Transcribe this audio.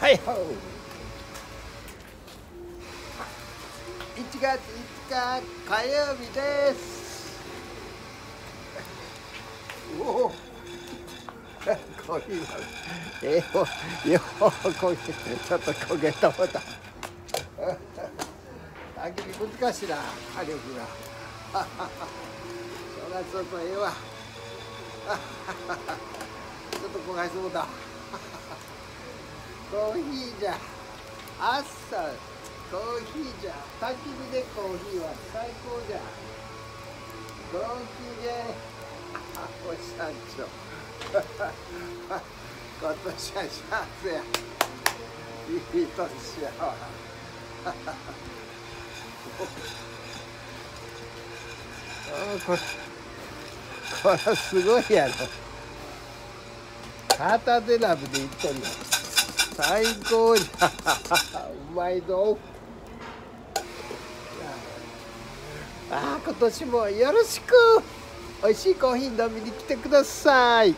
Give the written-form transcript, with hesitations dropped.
はいよ。1月5日火曜日です。おお。コーヒーのコーヒーちょっと焦げたもた。焚き火難しいな火力が。そらちょっとええわ。ちょっと焦がしそうだ。コーヒーじゃ朝コーヒーじゃ焚き火でコーヒーは最高じゃ。ご機嫌お社長。今年は幸せや。いい年やわ。これすごいやろ。片手鍋でいっとんの最高じゃ。うまいぞ。今年もよろしく。おいしいコーヒー飲みに来てください。